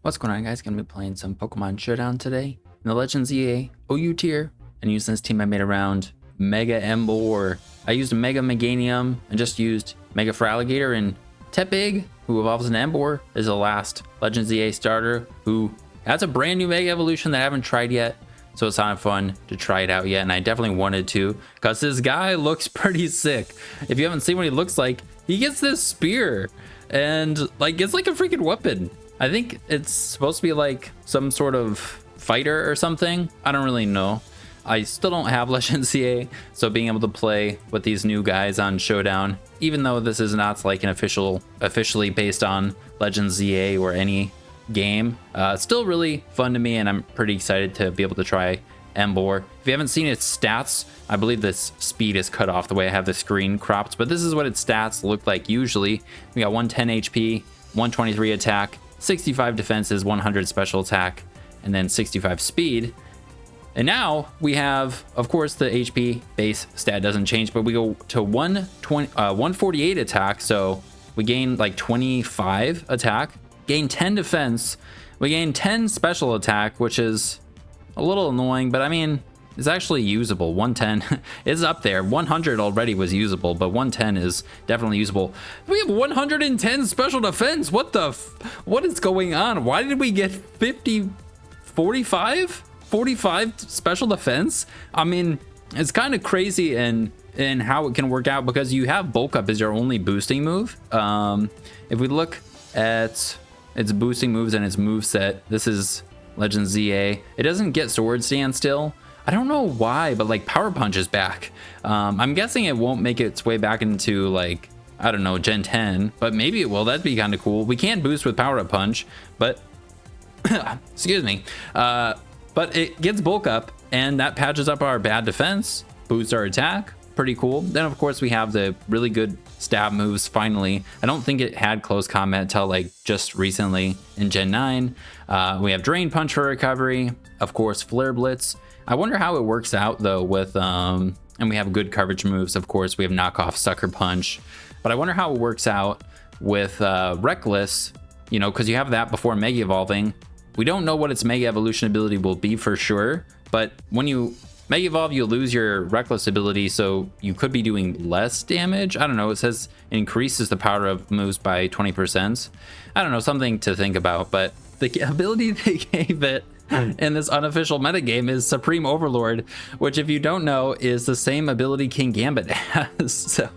What's going on, guys? Gonna be playing some Pokemon Showdown today in the Legends EA OU tier, and using this team I made around Mega Emboar. I used Mega Meganium and just used Mega Feraligatr, and Tepig, who evolves into Emboar, is the last Legends EA starter who has a brand new Mega Evolution that I haven't tried yet. So it's not fun to try it out yet, and I definitely wanted to because this guy looks pretty sick. If you haven't seen what he looks like, he gets this spear and like it's like a freaking weapon. I think it's supposed to be like some sort of fighter or something. I don't really know. I still don't have Legends CA, so being able to play with these new guys on Showdown, even though this is not like an officially based on Legends ZA or any game, it's still really fun to me, and I'm pretty excited to be able to try Emboar. If you haven't seen its stats, I believe this speed is cut off the way I have the screen cropped, but this is what its stats look like usually. We got 110 HP, 123 attack, 65 defenses, 100 special attack, and then 65 speed. And now we have, of course, the HP base stat doesn't change, but we go to 148 attack, so we gain like 25 attack, gain 10 defense, we gain 10 special attack, which is a little annoying, but I mean, it's actually usable. 110 is up there. 100 already was usable, but 110 is definitely usable. We have 110 special defense. What is going on? Why did we get 45 special defense? I mean, it's kind of crazy in how it can work out because you have bulk up as your only boosting move. If we look at its boosting moves and its move set, this is Legends ZA. It doesn't get Sword Stand still. I don't know why, but like Power Punch is back. I'm guessing it won't make its way back into like, I don't know, Gen 10, but maybe it will. That'd be kind of cool. We can't boost with Power Up Punch, but excuse me. But it gets bulk up, and that patches up our bad defense, boosts our attack. Pretty cool. Then of course we have the really good stab moves finally. I don't think it had close combat till like just recently in Gen 9. We have Drain Punch for recovery, of course Flare Blitz. I wonder how it works out though with and we have good coverage moves, of course. We have Knockoff, Sucker Punch, but I wonder how it works out with Reckless, you know, because you have that before Mega Evolving. We don't know what its Mega Evolution ability will be for sure, but when you Mega Evolve, you lose your Reckless ability, so you could be doing less damage. I don't know. It says it increases the power of moves by 20%. I don't know, something to think about, but the ability they gave it in this unofficial metagame is Supreme Overlord, which if you don't know is the same ability Kingambit has. So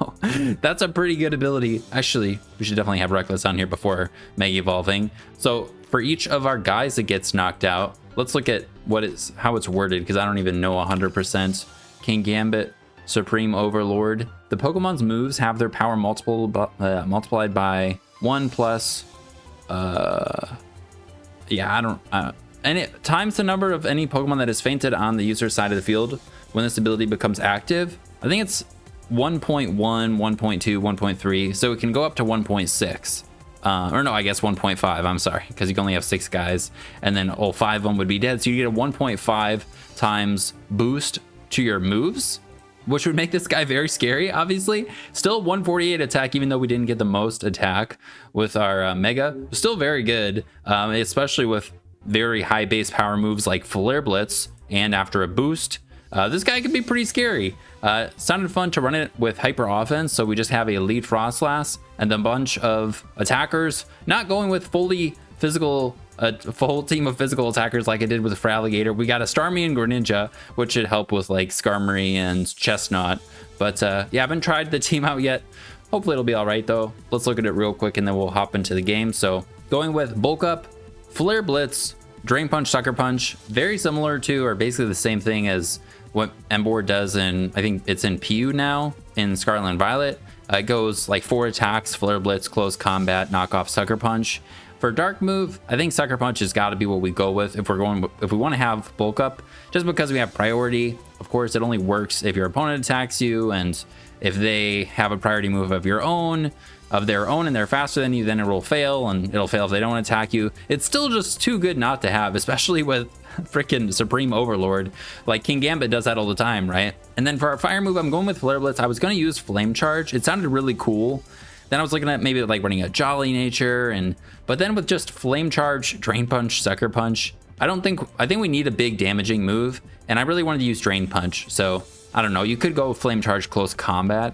that's a pretty good ability. Actually, we should definitely have Reckless on here before Mega Evolving. So for each of our guys that gets knocked out, let's look at how it's worded, because I don't even know 100%. Kingambit, Supreme Overlord. The Pokemon's moves have their power multiplied by 1 plus and it times the number of any Pokemon that is fainted on the user's side of the field when this ability becomes active. I think it's 1.1, 1.2, 1.3, so it can go up to 1.6. Or no, I guess 1.5, I'm sorry, because you can only have 6 guys, and then all 5 of them would be dead, so you get a 1.5 times boost to your moves, which would make this guy very scary, obviously. Still 148 attack, even though we didn't get the most attack with our Mega. Still very good, especially with very high base power moves like Flare Blitz, and after a boost, this guy can be pretty scary. Sounded fun to run it with Hyper Offense, so we just have a lead Frostlass and a bunch of attackers, not going with fully physical, a full team of physical attackers like I did with Feraligatr. We got a Starmie and Greninja, which should help with like Skarmory and Chestnut. But yeah, I haven't tried the team out yet. Hopefully it'll be all right though. Let's look at it real quick and then we'll hop into the game. So going with Bulk Up, Flare Blitz, Drain Punch, Sucker Punch, very similar to, or basically the same thing as what Emboar does in, I think it's in PU now, in Scarlet and Violet. It goes like 4 attacks, Flare Blitz, Close Combat, Knockoff, Sucker Punch. For Dark Move, I think Sucker Punch has got to be what we go with if we want to have Bulk Up, just because we have priority. Of course, it only works if your opponent attacks you, and if they have a priority move of their own, and they're faster than you, then it will fail, and it'll fail if they don't attack you. It's still just too good not to have, especially with freaking Supreme Overlord. Like Kingambit does that all the time, right? And then for our fire move, I'm going with Flare Blitz. I was going to use Flame Charge. It sounded really cool, Then I was looking at maybe like running a Jolly Nature, but then with just Flame Charge, Drain Punch, Sucker Punch, I think we need a big damaging move, and I really wanted to use Drain Punch. So I don't know, you could go Flame Charge Close Combat,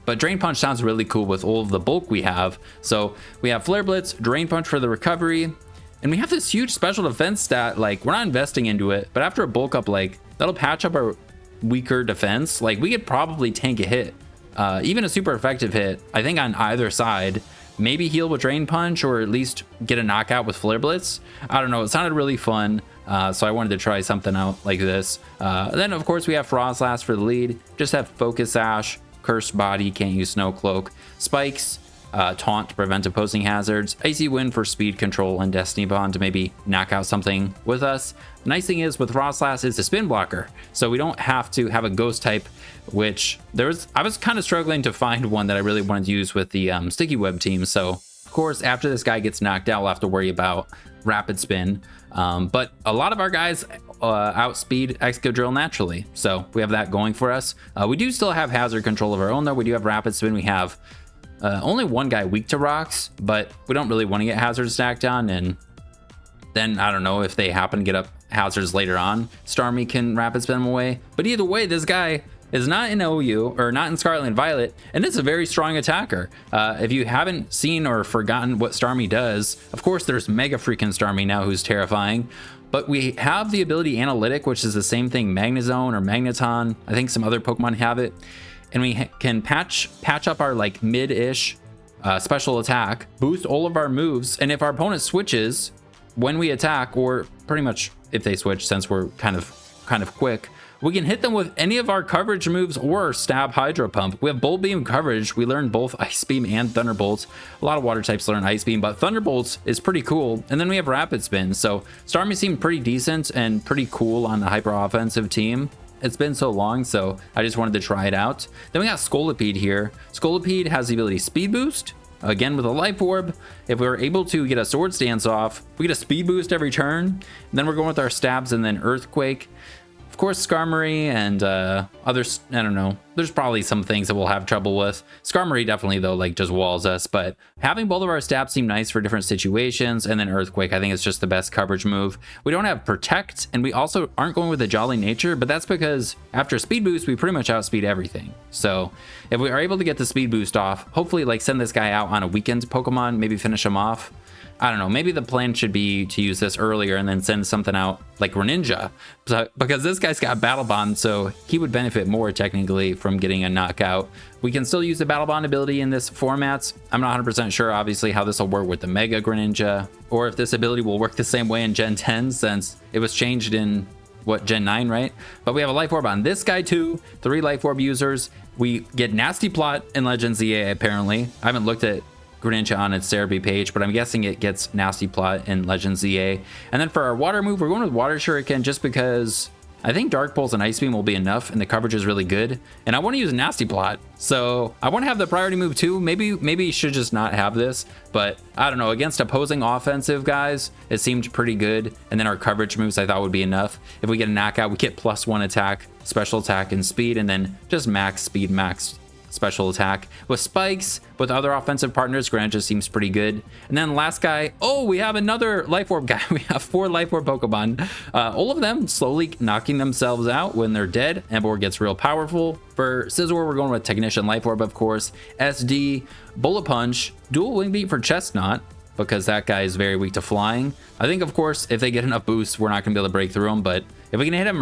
but Drain Punch sounds really cool with all of the bulk we have. So we have Flare Blitz, Drain Punch for the recovery, and we have this huge special defense stat. Like, we're not investing into it, but after a bulk up, like, that'll patch up our weaker defense. Like, we could probably tank a hit, even a super effective hit, I think, on either side. Maybe heal with Drain Punch, or at least get a knockout with Flare Blitz. I don't know, it sounded really fun, so I wanted to try something out like this. Then, of course, we have Frostlass for the lead. Just have Focus Sash, Cursed Body, can't use Snow Cloak, Spikes, Taunt to prevent opposing hazards, Icy Wind for speed control, and Destiny Bond to maybe knock out something with us. Nice thing is with Frostlass is a spin blocker, so we don't have to have a ghost type, which I was kind of struggling to find one that I really wanted to use with the Sticky Web team. So of course, after this guy gets knocked out, we'll have to worry about Rapid Spin, but a lot of our guys outspeed Excadrill naturally, so we have that going for us. We do still have hazard control of our own though. We do have Rapid Spin. We have only one guy weak to rocks, but we don't really want to get hazards stacked on, and then I don't know if they happen to get up hazards later on, Starmie can Rapid Spin them away. But either way, this guy is not in OU, or not in Scarlet and Violet, and it's a very strong attacker. If you haven't seen or forgotten what Starmie does, of course there's Mega freaking Starmie now, who's terrifying, but we have the ability Analytic, which is the same thing Magnezone or Magneton. I think some other Pokemon have it, and we can patch up our like mid-ish special attack, boost all of our moves, and if our opponent switches when we attack, or pretty much if they switch, since we're kind of quick, we can hit them with any of our coverage moves or stab Hydro Pump. We have Bolt Beam coverage. We learned both Ice Beam and Thunderbolt. A lot of water types learn Ice Beam, but Thunderbolt is pretty cool. And then we have Rapid Spin. So Starmie seemed pretty decent and pretty cool on the hyper offensive team. It's been so long, so I just wanted to try it out. Then we got Scolipede here. Scolipede has the ability Speed Boost, again with a Life Orb. If we were able to get a Swords Dance off, we get a Speed Boost every turn. And then we're going with our Stabs and then Earthquake. Of course, Skarmory and others, I don't know. There's probably some things that we'll have trouble with. Skarmory definitely, though, like, just walls us. But having both of our stabs seem nice for different situations. And then Earthquake, I think, is just the best coverage move. We don't have Protect, and we also aren't going with a Jolly Nature. But that's because after Speed Boost, we pretty much outspeed everything. So if we are able to get the Speed Boost off, hopefully, like, send this guy out on a weekend Pokemon, maybe finish him off. I don't know, maybe the plan should be to use this earlier and then send something out like Greninja, because this guy's got Battle Bond, so he would benefit more technically from getting a knockout. We can still use the Battle Bond ability in this format. I'm not 100% sure, obviously, how this will work with the Mega Greninja, or if this ability will work the same way in Gen 10, since it was changed in, what, Gen 9, right? But we have a Life Orb on this guy too, 3 Life Orb users. We get Nasty Plot in Legends EA, apparently. I haven't looked at Greninja on its Cerebi page, but I'm guessing it gets Nasty Plot in Legends EA. And then for our water move, we're going with Water Shuriken just because I think Dark Pulse and Ice Beam will be enough, and the coverage is really good. And I want to use Nasty Plot, so I want to have the priority move too. Maybe you should just not have this, but I don't know. Against opposing offensive guys, it seemed pretty good. And then our coverage moves I thought would be enough. If we get a knockout, we get +1 attack, special attack, and speed, and then just max speed, max special attack. With Spikes, with other offensive partners, Greninja seems pretty good. And then last guy, oh, we have another Life Orb guy. We have 4 Life Orb Pokemon. All of them slowly knocking themselves out when they're dead. Emboar gets real powerful. For Scizor, we're going with Technician Life Orb, of course. SD, Bullet Punch, Dual Wing Beat for Chestnut, because that guy is very weak to flying. I think, of course, if they get enough boosts, we're not going to be able to break through them. But if we can hit him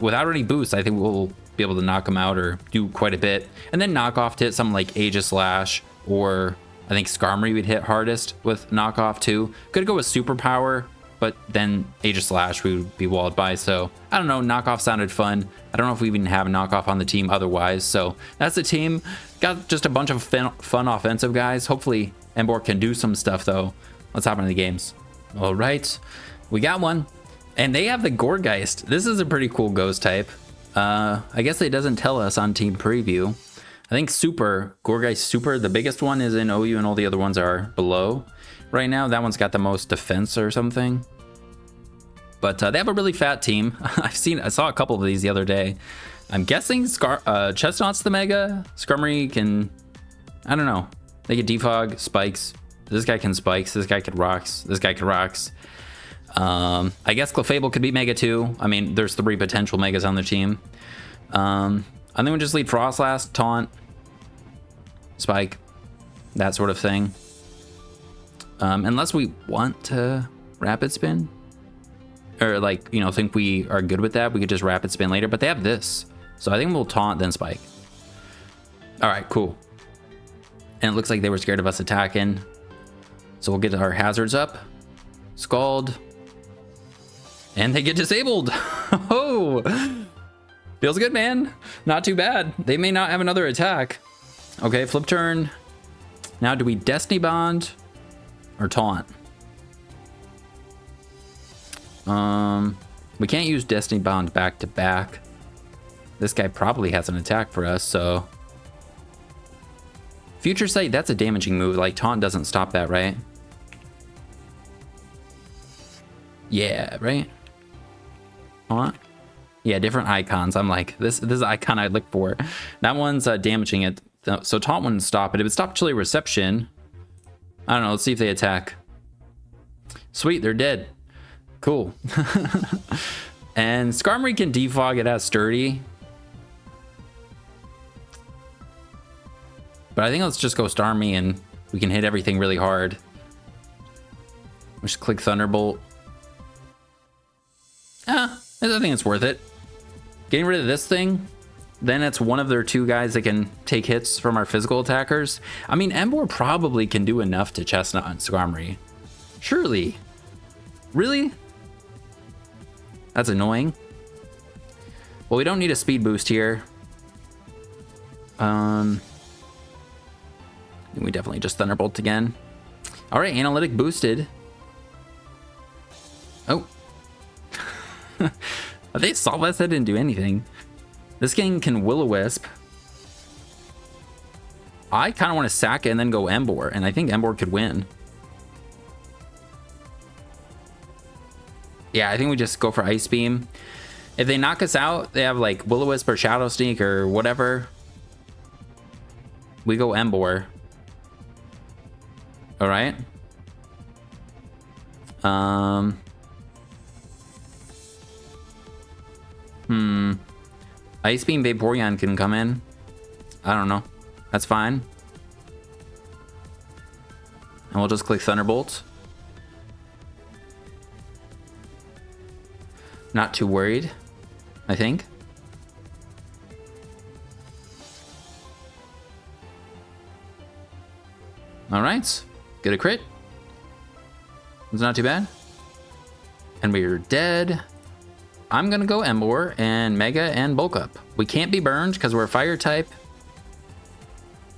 without any boosts, I think we'll be able to knock him out or do quite a bit. And then knockoff to hit something like Aegislash, or I think Skarmory would hit hardest with knockoff too. Could go with Superpower, but then Aegislash we would be walled by. So I don't know, knockoff sounded fun. I don't know if we even have a knockoff on the team otherwise. So that's the team. Got just a bunch of fun offensive guys. Hopefully Emboar can do some stuff though. Let's hop into the games. All right, we got one. And they have the Gourgeist. This is a pretty cool ghost type. I guess it doesn't tell us on team preview. I think Super, Gourgeist Super, the biggest one is in OU and all the other ones are below. Right now, that one's got the most defense or something. But they have a really fat team. I saw a couple of these the other day. I'm guessing Chestnut's the Mega. Skarmory can, I don't know. They get defog, spikes. This guy can spikes. This guy can rocks. This guy can rocks. I guess Clefable could be Mega too. I mean, there's 3 potential Megas on the team. I think we'll just lead Frost last, Taunt, Spike, that sort of thing. Unless we want to Rapid Spin. Or like, you know, think we are good with that. We could just Rapid Spin later, but they have this. So I think we'll Taunt, then Spike. All right, cool. And it looks like they were scared of us attacking. So we'll get our hazards up. Scald. And they get disabled. Oh, feels good, man. Not too bad. They may not have another attack. Okay, flip turn. Now, do we Destiny Bond or Taunt? We can't use Destiny Bond back to back. This guy probably has an attack for us, so. Future Sight, that's a damaging move. Like, Taunt doesn't stop that, right? Yeah, right? Taunt? Yeah, different icons. I'm like, this is the icon I look for. That one's damaging it. So Taunt wouldn't stop it. It would stop Chilly Reception. I don't know. Let's see if they attack. Sweet, they're dead. Cool. And Skarmory can defog. It has Sturdy. But I think let's just go Starmie and we can hit everything really hard. Just click Thunderbolt. I think it's worth it. Getting rid of this thing, then it's one of their 2 guys that can take hits from our physical attackers. I mean, Emboar probably can do enough to Chestnut on Skarmory. Surely. Really? That's annoying. Well, we don't need a speed boost here. We definitely just Thunderbolt again. All right, Analytic boosted. Oh. They saw us. That didn't do anything. This game can Will-O-Wisp. I kind of want to sack it and then go Emboar, and I think Emboar could win. Yeah, I think we just go for Ice Beam. If they knock us out, they have like Will-O-Wisp or Shadow Sneak or whatever. We go Emboar. All right. Ice Beam Vaporeon can come in. I don't know. That's fine. And we'll just click Thunderbolt. Not too worried, I think. All right. Get a crit. It's not too bad. And we're dead. I'm gonna go Emboar and Mega and Bulk Up. We can't be burned because we're a fire type.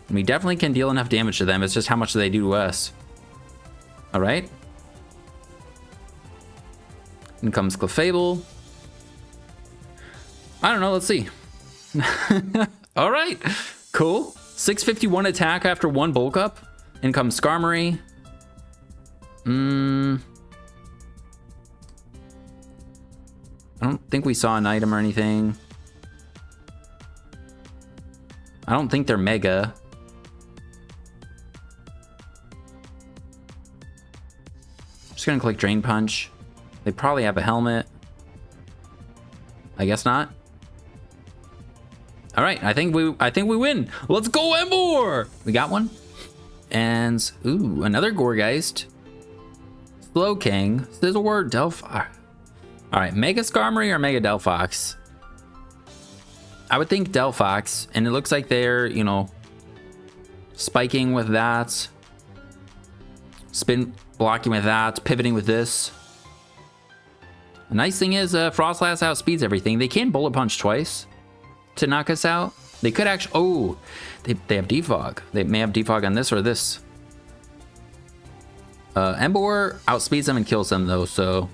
And we definitely can deal enough damage to them. It's just how much do they do to us. All right. In comes Clefable. I don't know. Let's see. All right. Cool. 651 attack after 1 Bulk Up. In comes Skarmory. I don't think we saw an item or anything. I don't think they're Mega. Just gonna click Drain Punch. They probably have a helmet. I guess not. All right, I think we win. Let's go, Emboar! We got one. And ooh, another Gourgeist. Slowking, Sizzlewort, Delphi. All right, Mega Skarmory or Mega Delphox? I would think Delphox, and it looks like they're, you know, spiking with that, spin blocking with that, pivoting with this. The nice thing is Frostlass outspeeds everything. They can Bullet Punch twice to knock us out. They could actually, oh, they have Defog. They may have Defog on this or this. Emboar outspeeds them and kills them though, so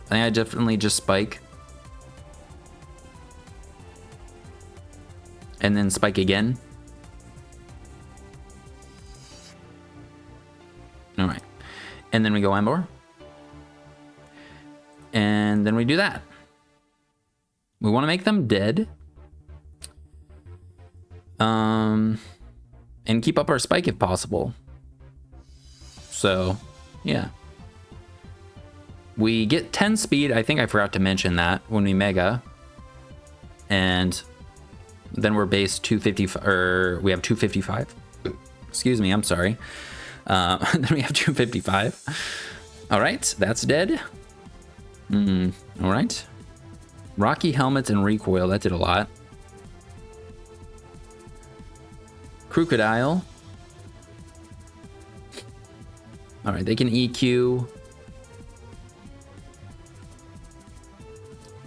I think I definitely just Spike. And then Spike again. All right. And then we go Emboar. And then we do that. We want to make them dead. And keep up our spike if possible. So, yeah. We get 10 speed. I think I forgot to mention that when we mega. And then we're base 255, or we have 255. Excuse me, I'm sorry. Then we have 255. All right, that's dead. All right. Rocky helmets and recoil, that did a lot. Crocodile. All right, they can EQ.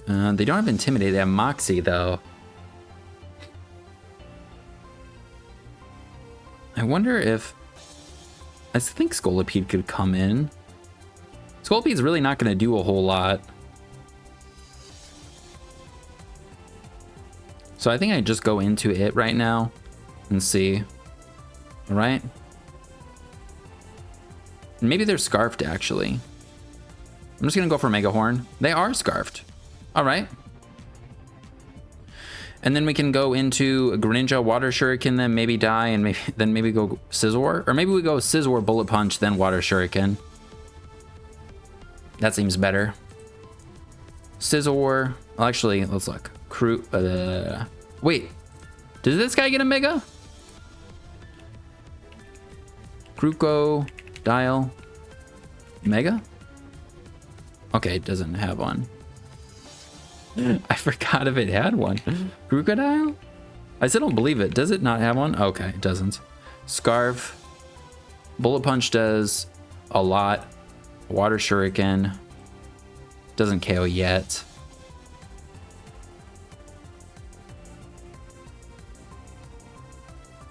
They don't have Intimidate, they have Moxie though. I wonder if... I think Scolipede could come in. Scolipede's really not going to do a whole lot. So I think I just go into it right now and see. All right. Maybe they're scarfed actually. I'm just going to go for Mega Horn. They are scarfed. All right. And then we can go into Greninja, Water Shuriken, then maybe die, and maybe go Scizor. Or maybe we go Scizor, Bullet Punch, then Water Shuriken. That seems better. Scizor. Well, actually, let's look. Wait. Did this guy get a Mega? Crocodile. Mega? Okay, it doesn't have one. I forgot if it had one. Crocodile? I still don't believe it. Does it not have one? Okay, it doesn't. Scarf. Bullet Punch does a lot. Water Shuriken. Doesn't KO yet.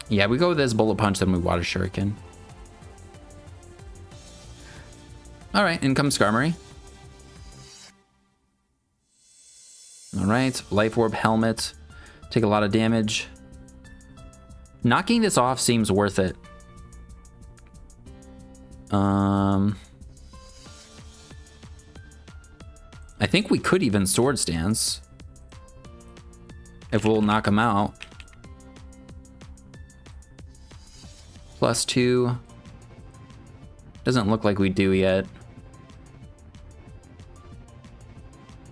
Yeah, we go with this Bullet Punch, then we Water Shuriken. All right, in comes Skarmory. All right, Life Orb Helmet. Take a lot of damage. Knocking this off seems worth it. I think we could even Sword Stance if we'll knock him out. +2. Doesn't look like we do yet.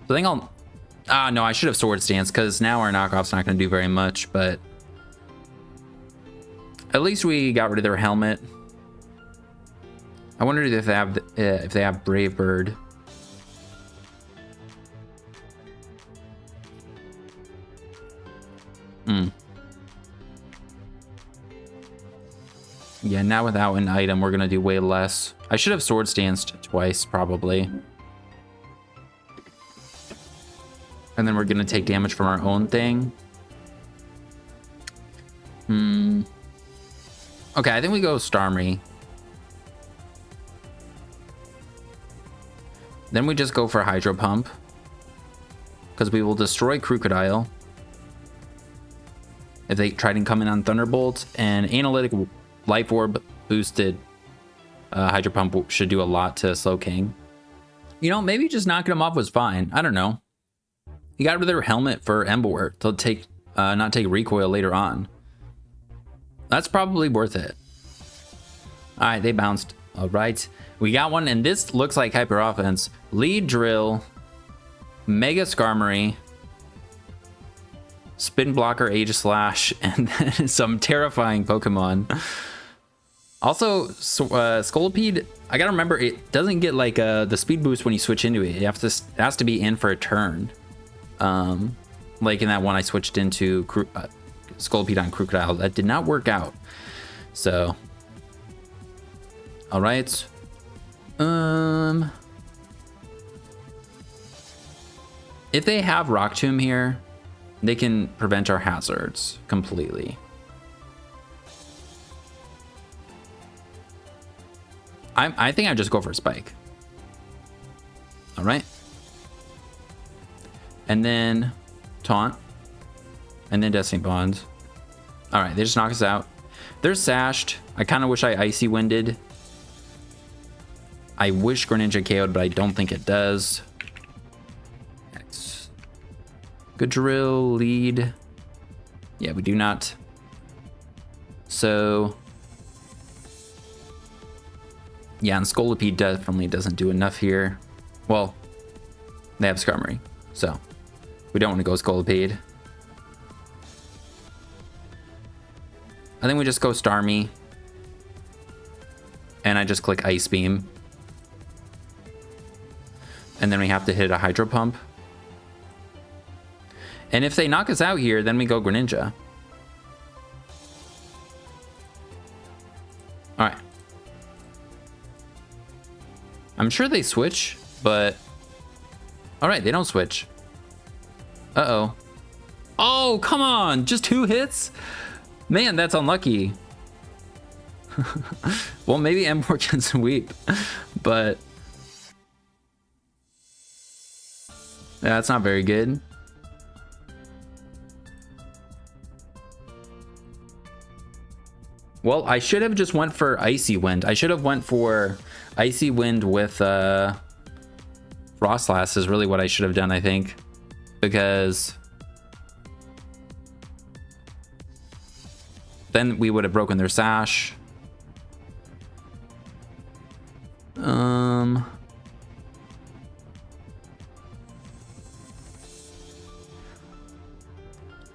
So I think I'll... no, I should have Sword Stance because now our knockoff's not going to do very much, but at least we got rid of their helmet. I wondered if they have Brave Bird. Yeah, now without an item, we're gonna do way less. I should have Sword Stanced twice, probably. And then we're gonna take damage from our own thing. Okay, I think we go Starmie. Then we just go for Hydro Pump. Because we will destroy Crocodile. If they try to come in on Thunderbolt. And Analytic Life Orb boosted Hydro Pump should do a lot to Slowking. You know, maybe just knocking him off was fine. I don't know. He got rid of their helmet for Emboar to take not take recoil later on. That's probably worth it. All right, they bounced. All right, we got one, and this looks like hyper offense. Lead Drill, Mega Skarmory, Spin Blocker, Age Slash, and then some terrifying Pokemon. Also, Scolipede, I gotta remember, it doesn't get like the speed boost when you switch into it. It has to be in for a turn. Like in that one I switched into Scolipede on Crocodile. That did not work out. So, all right. If they have Rock Tomb here, they can prevent our hazards completely. I think I just go for Spike. All right. And then Taunt. And then Destiny Bond. All right, they just knock us out. They're sashed. I kind of wish I Icy Winded. I wish Greninja KO'd, but I don't think it does. Good drill, lead. Yeah, we do not So yeah, and Scolipede definitely doesn't do enough here. Well, they have Skarmory, so we don't want to go Scolipede. I think we just go Starmie. And I just click Ice Beam. And then we have to hit a Hydro Pump. And if they knock us out here, then we go Greninja. Alright. I'm sure they switch, but... Alright, they don't switch. Uh-oh. Oh, come on! Just 2 hits? Man, that's unlucky. Well, maybe Emboar can sweep, but... Yeah, that's not very good. Well, I should have just went for Icy Wind. I should have went for Icy Wind with Frostlass is really what I should have done, I think. Because then we would have broken their Sash.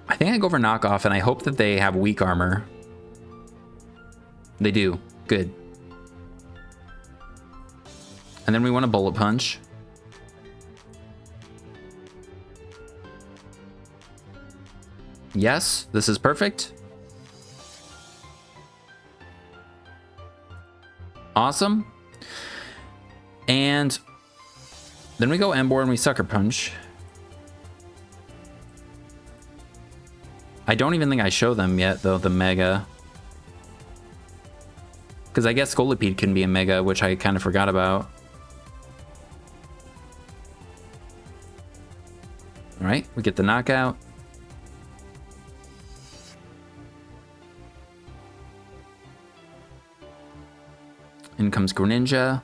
I think I go for knockoff, and I hope that they have weak armor. They do. Good. And then we want a Bullet Punch. Yes, this is perfect. Awesome. And then we go Emboar and we Sucker Punch. I don't even think I show them yet, though, the Mega. Because I guess Scolipede can be a Mega, which I kind of forgot about. Alright, we get the knockout. In comes Greninja.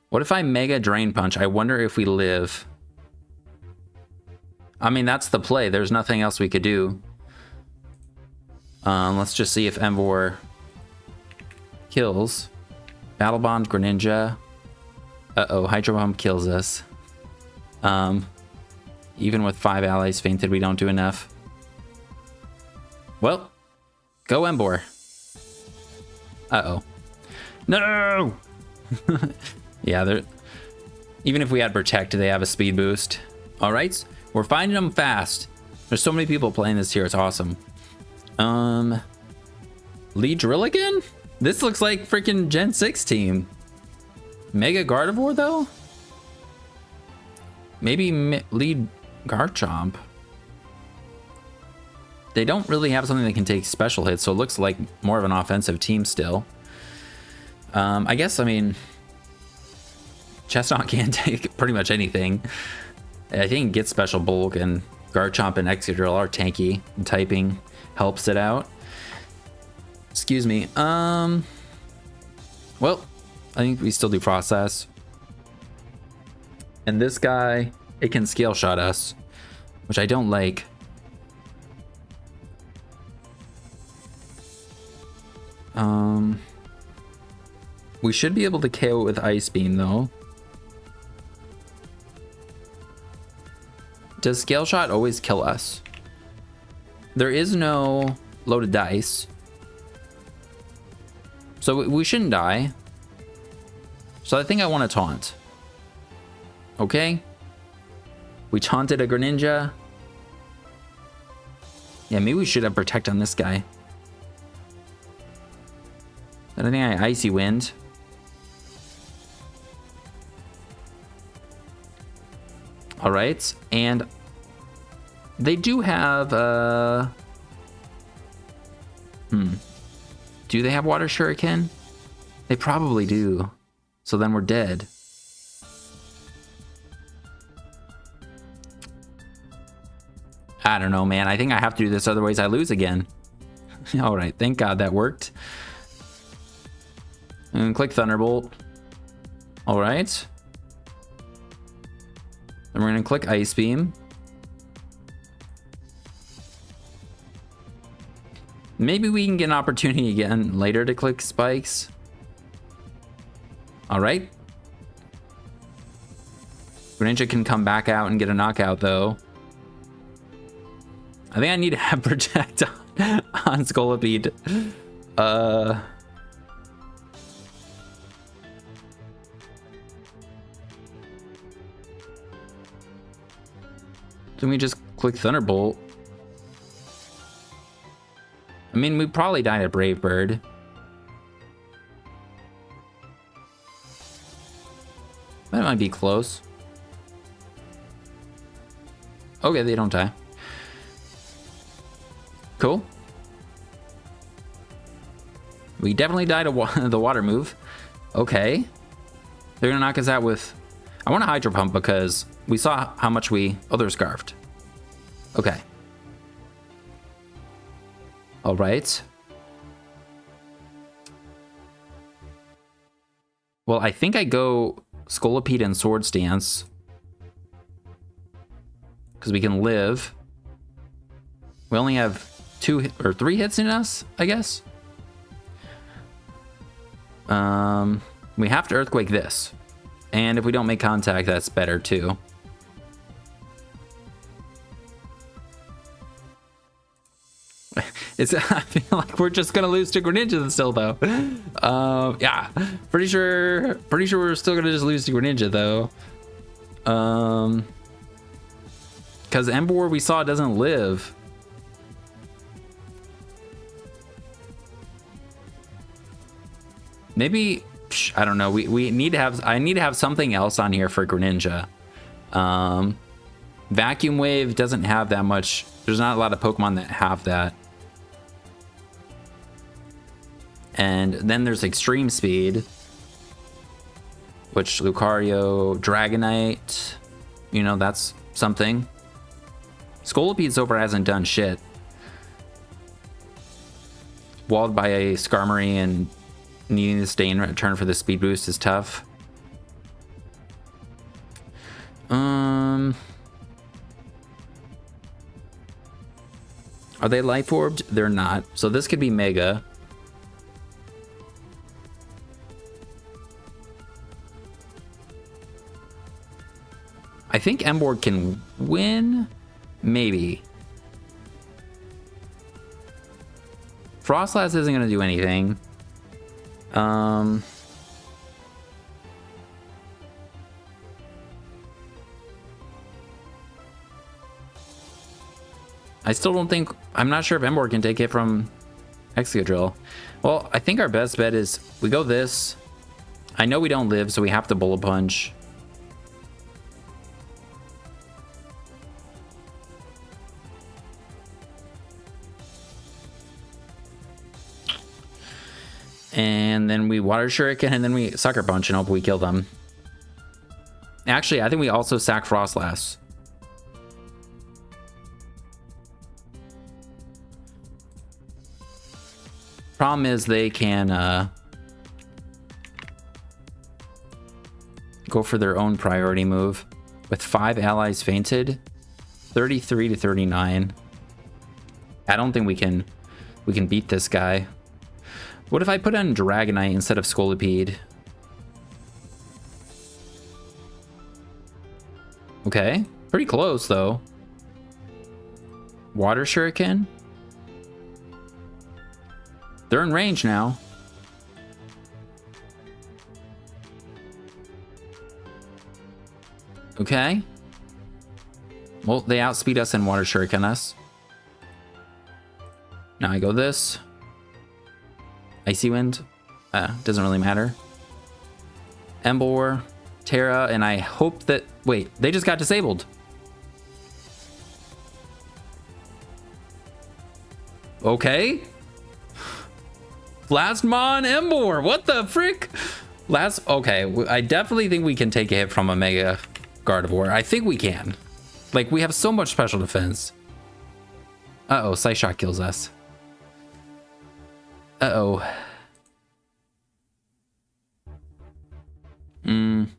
What if I Mega Drain Punch? I wonder if we live. I mean, that's the play. There's nothing else we could do. Let's just see if Emboar kills. Battle Bond, Greninja. Uh-oh, Hydro Pump kills us. Even with 5 allies fainted, we don't do enough. Well, go Emboar. Uh-oh. No! Yeah, they're... Even if we had Protect, they have a speed boost. Alright, we're finding them fast. There's so many people playing this here, it's awesome. Lead Drill again? This looks like freaking Gen 6 team. Mega Gardevoir, though? Maybe lead Garchomp. They don't really have something that can take special hits, so it looks like more of an offensive team still. I guess, I mean, Chestnut can take pretty much anything. I think Get Special Bulk and Garchomp and Excadrill are tanky, and typing helps it out. Excuse me. Well, I think we still do Process. And this guy, it can Scale Shot us, which I don't like. We should be able to KO it with Ice Beam, though. Does Scale Shot always kill us? There is no loaded dice. So we shouldn't die. So I think I want to taunt. Okay. We taunted a Greninja. Yeah, maybe we should have Protect on this guy. Then I think I Icy Wind. Alright, and they do have, do they have Water Shuriken? They probably do. So then we're dead. I don't know, man. I think I have to do this, otherwise I lose again. Alright, thank God that worked. And click Thunderbolt. Alright. Then we're going to click Ice Beam. Maybe we can get an opportunity again later to click spikes. All right. Greninja can come back out and get a knockout, though. I think I need to have Protect on Scolipede. Can we just click Thunderbolt? I mean, we probably died at Brave Bird. That might be close. Okay, they don't die. Cool. We definitely died to the water move. Okay. They're gonna knock us out with... I want a Hydro Pump because we saw how much we... Oh, they're Scarfed. Okay. All right. Well, I think I go Scolipede and Swords Dance. Because we can live. We only have 2 or 3 hits in us, I guess. We have to Earthquake this. And if we don't make contact, that's better too. I feel like we're just gonna lose to Greninja still, though. Yeah, pretty sure we're still gonna just lose to Greninja, though. Because Emboar we saw doesn't live. Maybe, I don't know. We need to have. I need to have something else on here for Greninja. Vacuum Wave doesn't have that much. There's not a lot of Pokemon that have that. And then there's Extreme Speed, which Lucario, Dragonite, you know, that's something. Scolipede so far hasn't done shit. Walled by a Skarmory and needing to stay in return for the speed boost is tough. Are they Life Orbed? They're not. So this could be Mega. I think Emboar can win. Maybe. Frostlass isn't going to do anything. I still don't think... I'm not sure if Emboar can take it from Excadrill. Well, I think our best bet is we go this. I know we don't live, so we have to Bullet Punch. And then we Water Shuriken, and then we Sucker Punch and hope we kill them. Actually, I think we also sack Frostlass. Problem is they can go for their own priority move. With 5 allies fainted, 33 to 39. I don't think we can beat this guy. What if I put on Dragonite instead of Scolipede? Okay, pretty close though. Water Shuriken. They're in range now. Okay. Well, they outspeed us and Water Shuriken us. Now I go this. Icy Wind. Doesn't really matter. Emboar, Terra, and I hope that... Wait, they just got disabled. Okay. Plasmon Emboar, what the frick? Okay, I definitely think we can take a hit from a Mega Gardevoir. I think we can. Like, we have so much special defense. Uh-oh, Psyshock kills us. Uh-oh. And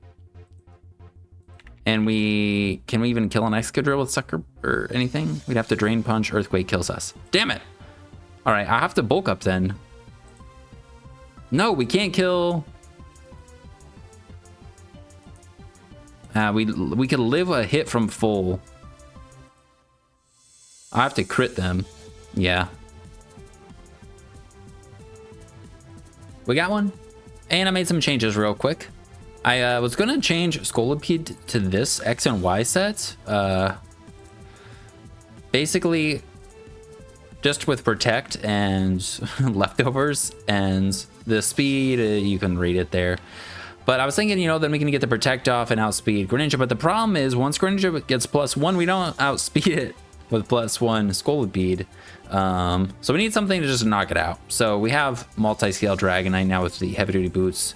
can we even kill an Excadrill with Sucker or anything? We'd have to Drain Punch, Earthquake kills us. Damn it! All right, I have to bulk up then. No, we can't kill. We could live a hit from full. I have to crit them. Yeah. We got one. And I made some changes real quick. I was gonna change Scolipede to this X and Y set. Basically, just with Protect and Leftovers and the speed, you can read it there. But I was thinking, you know, then we can get the Protect off and outspeed Greninja. But the problem is, once Greninja gets +1, we don't outspeed it with +1 Scolipede. So we need something to just knock it out. So we have multi-scale Dragonite now with the heavy-duty boots.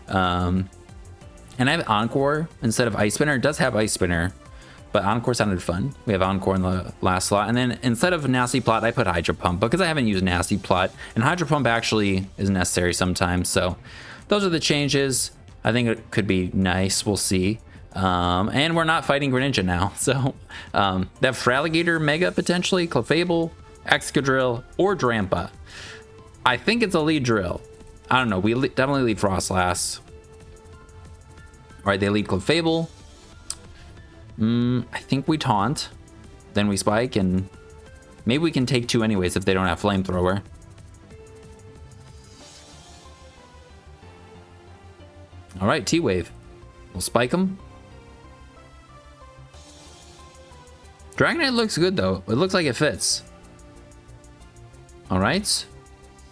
And I have Encore instead of Ice Spinner. It does have Ice Spinner, but Encore sounded fun. We have Encore in the last slot. And then instead of Nasty Plot, I put Hydro Pump because I haven't used Nasty Plot. And Hydro Pump actually is necessary sometimes. So those are the changes. I think it could be nice. We'll see. And we're not fighting Greninja now. So that Feraligatr Mega potentially, Clefable, Excadrill, or Drampa. I think it's a lead drill. I don't know. We definitely lead Frostlass. All right, they lead Clefable. I think we taunt. Then we spike, and maybe we can take 2 anyways if they don't have Flamethrower. All right, T-Wave. We'll spike them. Dragonite looks good, though. It looks like it fits. All right.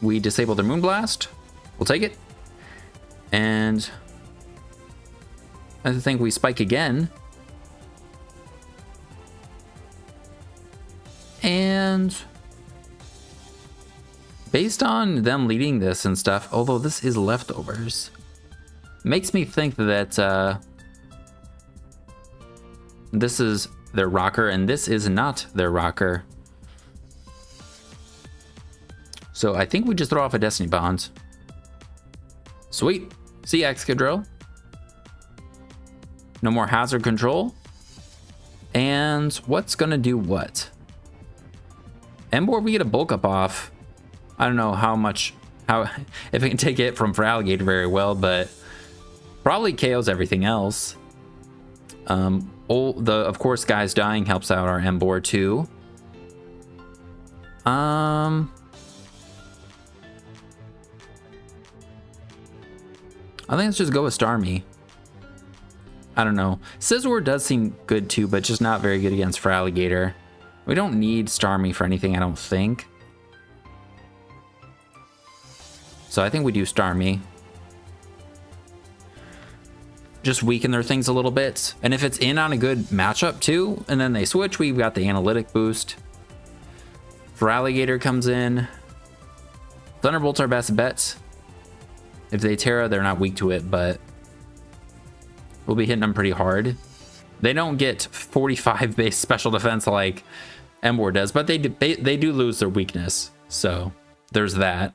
We disable their Moonblast. We'll take it. And I think we spike again. And based on them leading this and stuff, although this is Leftovers, makes me think that this is their rocker and this is not their rocker. So I think we just throw off a Destiny Bond. Sweet. See Excadrill. No more hazard control. And what's gonna do what? Emboar, we get a bulk up off. I don't know if it can take it from Feraligatr very well, but probably KOs everything else. Of course, guys dying helps out our Emboar too. I think let's just go with Starmie. I don't know. Scizor does seem good too, but just not very good against Feraligatr. We don't need Starmie for anything, I don't think. So I think we do Starmie. Just weaken their things a little bit. And if it's in on a good matchup too, and then they switch, we've got the analytic boost. Feraligatr comes in. Thunderbolt's our best bet. If they Terra, they're not weak to it, but we'll be hitting them pretty hard. They don't get 45 base special defense like Emboar does, but they do lose their weakness. So there's that.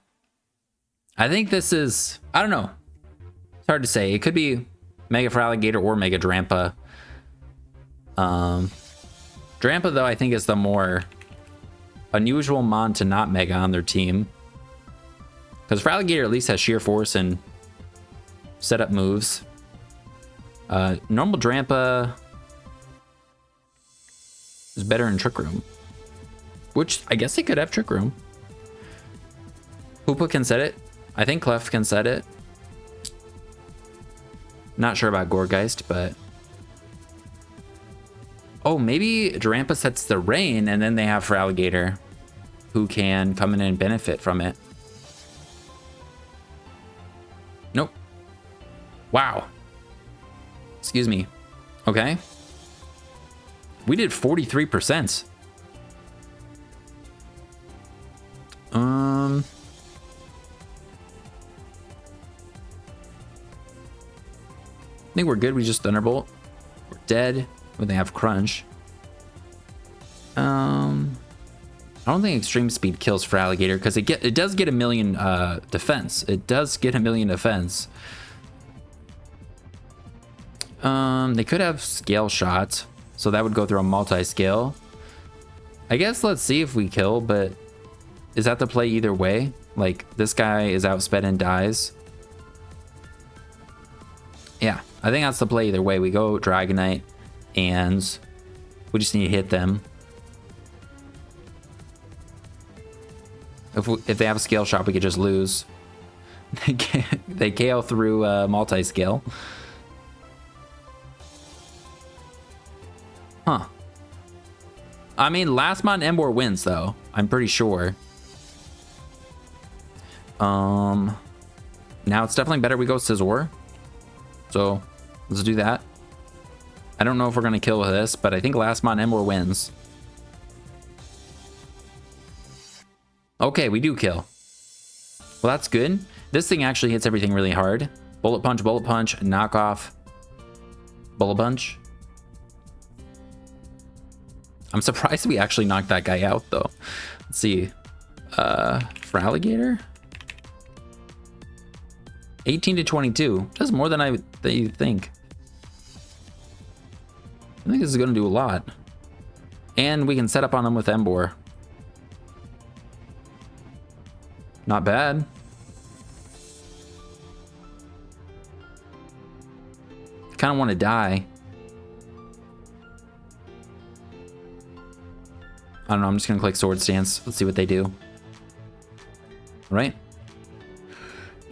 I think this is, I don't know. It's hard to say. It could be Mega Feraligatr or Mega Drampa. Drampa, though, I think is the more unusual mon to not Mega on their team. Because Feraligatr at least has Sheer Force and setup moves. Normal Drampa is better in Trick Room. Which, I guess they could have Trick Room. Hoopa can set it. I think Clef can set it. Not sure about Gourgeist, but... Oh, maybe Drampa sets the Rain, and then they have Feraligatr, who can come in and benefit from it. Nope. Wow. Excuse me. Okay. We did 43%. I think we're good. We just Thunderbolt. We're dead when they have Crunch. I don't think Extreme Speed kills Feraligatr because it does get a million defense. It does get a million defense. They could have Scale Shot, so that would go through a multi-scale. I guess let's see if we kill, but is that the play either way? Like, this guy is outsped and dies. Yeah, I think that's the play either way. We go Dragonite, and we just need to hit them. If they have a scale shot, we could just lose. They KO through multi-scale. Huh. I mean, last mod Emboar wins, though. I'm pretty sure. Now it's definitely better we go Scizor. So, let's do that. I don't know if we're going to kill with this, but I think last mod Emboar wins. Okay, we do kill. Well, that's good. This thing actually hits everything really hard. Bullet punch, knock off. Bullet punch. I'm surprised we actually knocked that guy out, though. Let's see. For alligator? 18 to 22. That's more than you think. I think this is going to do a lot. And we can set up on them with Emboar. Not bad. Kind of want to die. I don't know. I'm just going to click Sword Stance. Let's see what they do. All right.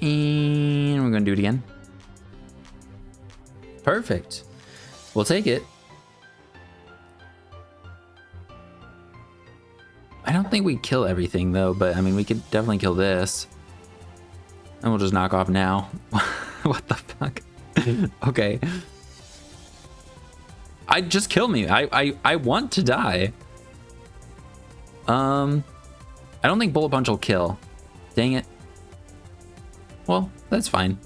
And we're going to do it again. Perfect. We'll take it. I don't think we kill everything, though, but I mean, we could definitely kill this. And we'll just knock off now. What the fuck? Okay. Just kill me. I want to die. I don't think Bullet Punch will kill. Dang it. Well, that's fine.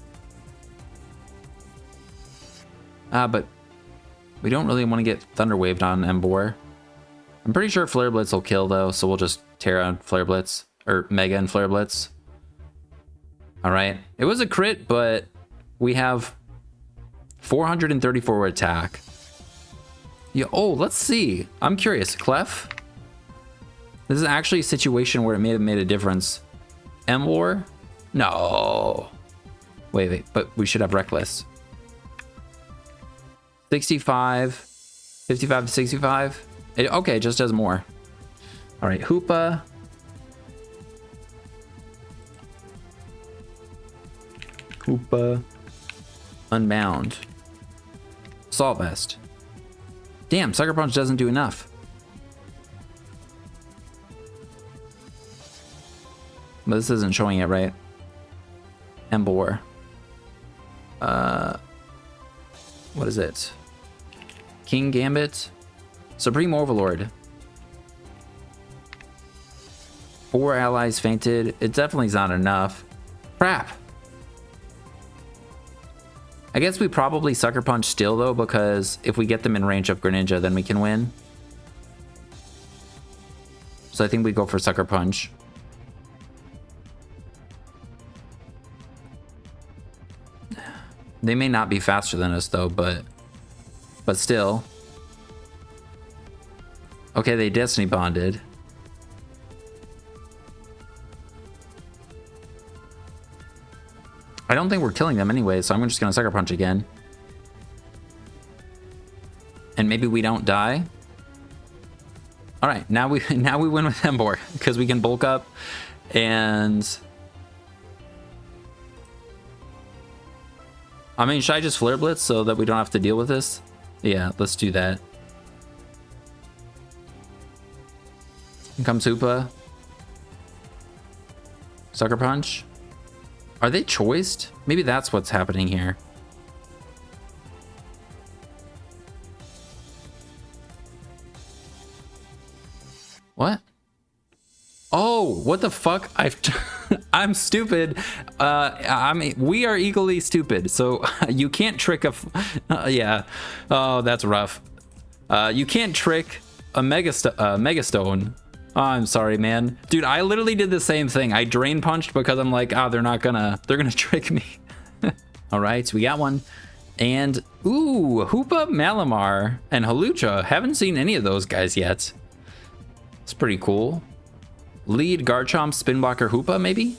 But we don't really want to get Thunder Waved on Emboar. I'm pretty sure Flare Blitz will kill, though, so we'll just tear out Flare Blitz, or Mega and Flare Blitz. All right. It was a crit, but we have 434 attack. Yeah. Oh, let's see. I'm curious. Clef? This is actually a situation where it may have made a difference. Emboar? No. Wait. But we should have Reckless. 65. 55 to 65. Okay, it just does more. All right, Hoopa. Hoopa. Unbound. Assault Vest. Damn, Sucker Punch doesn't do enough. But this isn't showing it, right? Emboar. What is it? Kingambit. Supreme Overlord. 4 allies fainted. It definitely is not enough. Crap. I guess we probably Sucker Punch still, though, because if we get them in range of Greninja, then we can win. So I think we go for Sucker Punch. They may not be faster than us, though, but still. Okay, they Destiny Bonded. I don't think we're killing them anyway, so I'm just gonna Sucker Punch again. And maybe we don't die. All right, now we win with Emboar because we can bulk up, and I mean, should I just Flare Blitz so that we don't have to deal with this? Yeah, let's do that. Here comes Hoopa. Sucker Punch. Are they choiced? Maybe that's what's happening here. What? Oh, what the fuck? I'm stupid. I mean, we are equally stupid. So you can't trick a. Yeah. Oh, that's rough. You can't trick a Mega Stone. Oh, I'm sorry, man. Dude, I literally did the same thing. I Drain Punched because I'm like, they're gonna trick me. All right, so we got one. And, ooh, Hoopa, Malamar, and Hawlucha. Haven't seen any of those guys yet. It's pretty cool. lead Garchomp, Spin Blocker, Hoopa, maybe?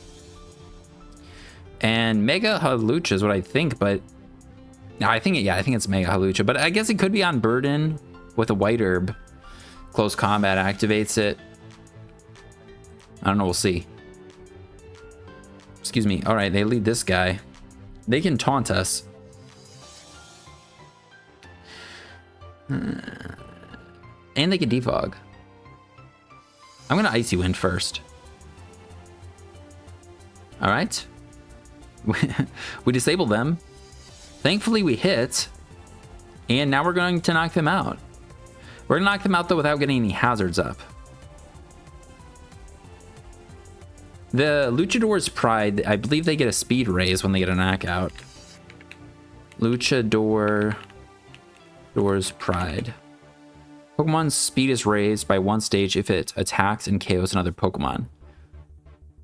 And Mega Halucha is what I think, but no, I think it's Mega Halucha, but I guess it could be on Burden with a White Herb. Close Combat activates it. I don't know, we'll see. Excuse me. All right, they lead this guy. They can taunt us. And they can defog. I'm gonna Icy Wind first. All right. We disable them. Thankfully we hit. And now we're going to knock them out. We're gonna knock them out though without getting any hazards up. The Luchador's Pride, I believe they get a speed raise when they get a knockout. Luchador's Pride. Pokemon's speed is raised by 1 stage if it attacks and KOs another Pokemon.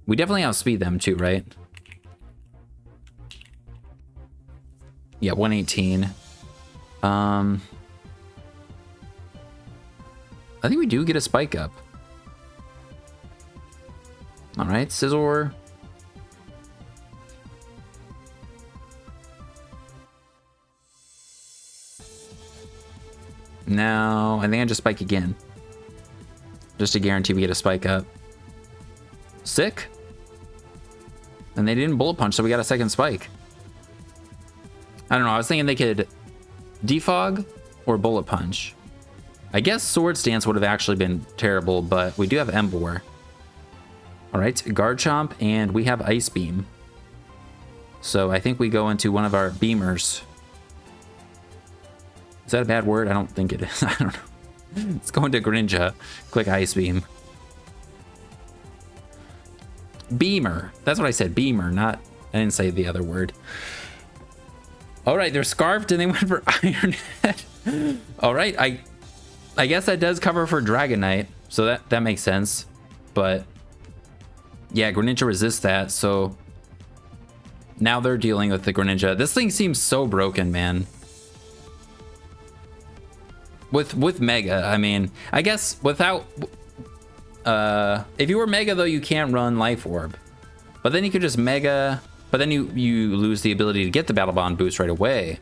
We definitely outspeed them too, right? Yeah, 118. I think we do get a spike up. All right, Scizor. Now, I think I just spike again. Just to guarantee we get a spike up. Sick. And they didn't Bullet Punch, so we got a second spike. I don't know, I was thinking they could defog or Bullet Punch. I guess Sword Stance would have actually been terrible, but we do have Emboar. All right, Garchomp, and we have Ice Beam. So I think we go into one of our Beamers. Is that a bad word? I don't think it is. I don't know. Let's go into Greninja. Click Ice Beam. Beamer. That's what I said. Beamer, not... I didn't say the other word. All right, they're Scarfed and they went for Iron Head. All right, I guess that does cover for Dragonite. So that makes sense. But... yeah, Greninja resists that, so... now they're dealing with the Greninja. This thing seems so broken, man. With Mega, I mean, I guess without... if you were Mega, though, you can't run Life Orb. But then you could just Mega... but then you lose the ability to get the Battle Bond boost right away.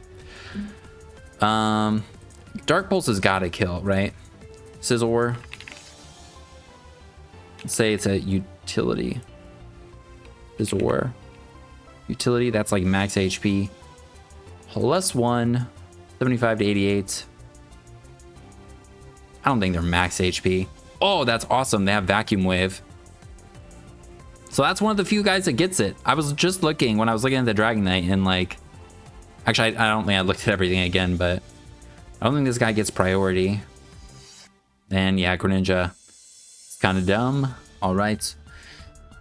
Dark Pulse has got to kill, right? Scizor. Let's say it's a utility. Scizor. Utility, that's like max HP. +1. 75 to 88. I don't think they're max HP. Oh, that's awesome. They have Vacuum Wave. So that's one of the few guys that gets it. I was just looking when I was looking at the Dragonite and like... actually, I don't think I looked at everything again, but... I don't think this guy gets priority. And yeah, Greninja. It's kind of dumb. All right.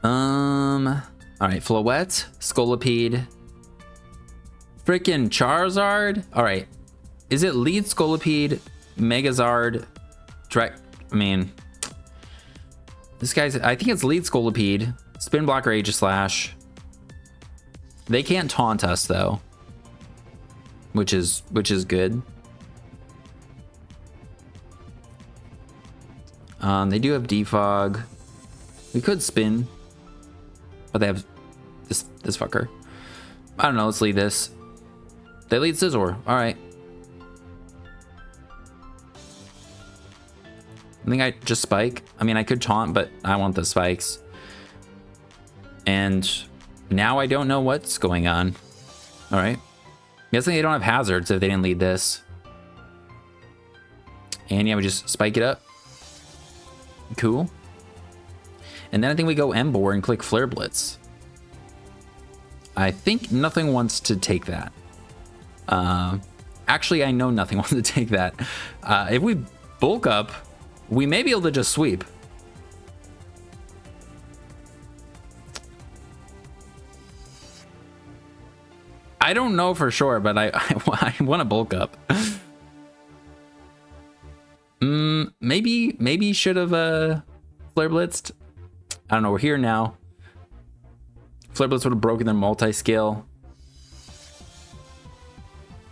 All right, Floette, Scolipede. Freaking Charizard. All right. Is it lead Scolipede, Megazard, I mean... this guy's... I think it's lead Scolipede. Spin Blocker, Aegislash. They can't taunt us though, which is good. They do have Defog. We could spin, but they have this fucker. I don't know. Let's lead this. They lead Scizor. All right. I think I just spike. I mean, I could taunt, but I want the spikes. And now I don't know what's going on. All right. I'm guessing they don't have hazards if they didn't lead this. And yeah, we just spike it up. Cool. And then I think we go Emboar and click Flare Blitz. I think nothing wants to take that. Actually, I know nothing wants to take that. If we bulk up, we may be able to just sweep. I don't know for sure, but I want to bulk up. Maybe should have Flare Blitzed. I don't know. We're here now. Flare Blitz would have broken their multi-scale.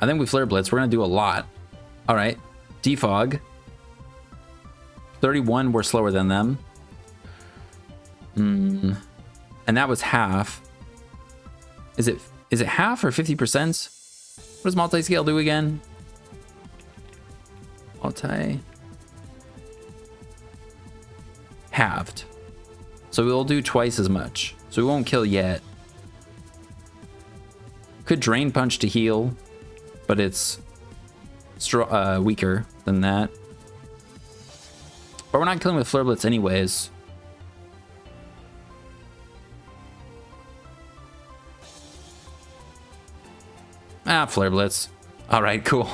I think we Flare Blitz. We're gonna do a lot. All right, Defog. 31. We're slower than them. And that was half. Is it half or 50%? What does multi-scale do again? Halved. So we'll do twice as much. So we won't kill yet. Could Drain Punch to heal, but it's weaker than that. But we're not killing with Flare Blitz anyways. Flare Blitz. All right, cool.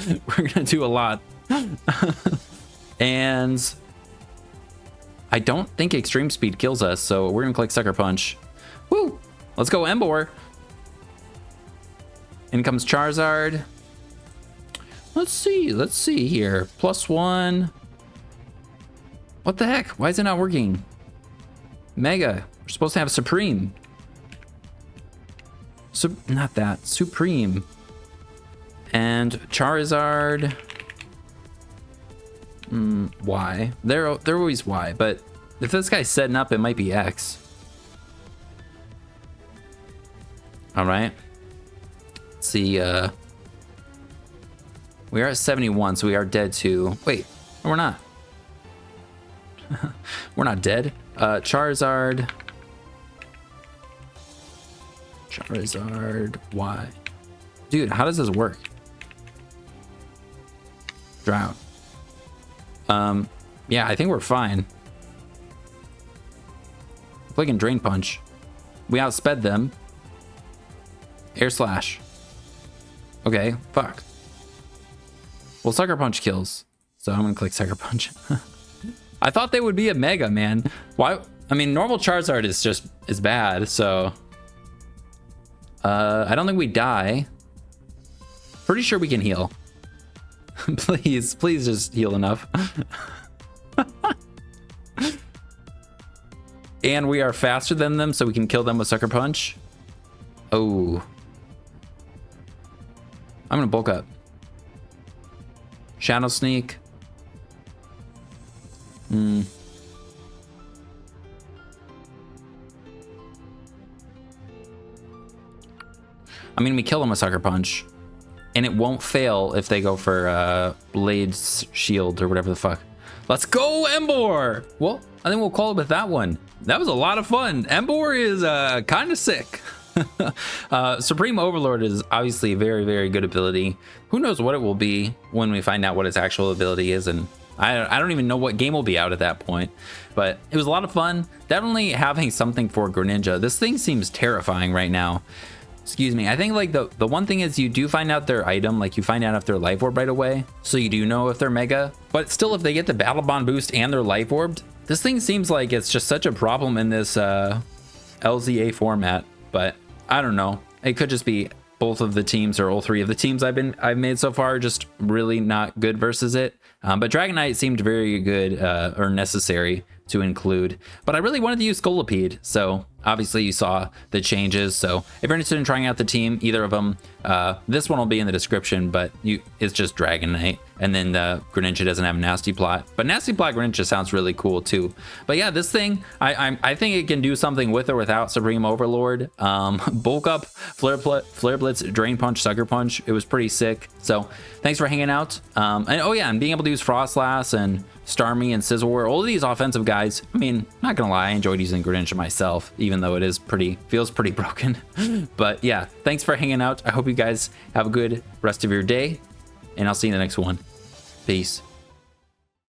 We're gonna do a lot. And I don't think Extreme Speed kills us, so we're gonna click Sucker Punch. Woo! Let's go Emboar. In comes Charizard. Let's see here. +1. What the heck? Why is it not working? Mega. We're supposed to have Supreme. Not that. Supreme. And Charizard. Y. They're always Y, but if this guy's setting up, it might be X. All right. Let's see. We are at 71, so we are dead too. Wait, no, we're not. We're not dead. Charizard. Y. Dude, how does this work? Drought. Yeah, I think we're fine. Clicking Drain Punch. We outsped them. Air Slash. Okay, fuck. Well, Sucker Punch kills. So I'm gonna click Sucker Punch. I thought they would be a Mega, man. Why? I mean, normal Charizard is bad, so... I don't think we die. Pretty sure we can heal. Please just heal enough. And we are faster than them, so we can kill them with Sucker Punch. Oh. I'm gonna bulk up. Shadow Sneak. I mean, we kill them with Sucker Punch. And it won't fail if they go for Blade's Shield or whatever the fuck. Let's go, Emboar! Well, I think we'll call it with that one. That was a lot of fun. Emboar is kind of sick. Supreme Overlord is obviously a very, very good ability. Who knows what it will be when we find out what its actual ability is, and I don't even know what game will be out at that point. But it was a lot of fun. Definitely having something for Greninja. This thing seems terrifying right now. Excuse me. I think like the one thing is you do find out their item, like you find out if they're Life Orb right away, so you do know if they're Mega. But still, if they get the Battle Bond boost and they're Life Orbed, this thing seems like it's just such a problem in this LZA format. But I don't know. It could just be both of the teams or all three of the teams I've made so far just really not good versus it. But Dragonite seemed very good or necessary to include. But I really wanted to use Scolipede, so obviously you saw the changes. So if you're interested in trying out the team, either of them, this one will be in the description, but it's just Dragonite. And then the Greninja doesn't have Nasty Plot, but Nasty Plot Greninja sounds really cool too. But yeah, this thing, I think it can do something with or without Supreme Overlord. Bulk up, Flare Blitz, Drain Punch, Sucker Punch. It was pretty sick. So thanks for hanging out. And oh yeah, and being able to use Frostlass and Starmie and Sizzleware, all of these offensive guys. I mean, not gonna lie, I enjoyed using Greninja myself, even though it is feels pretty broken. But yeah, thanks for hanging out. I hope you guys have a good rest of your day, and I'll see you in the next one. Peace.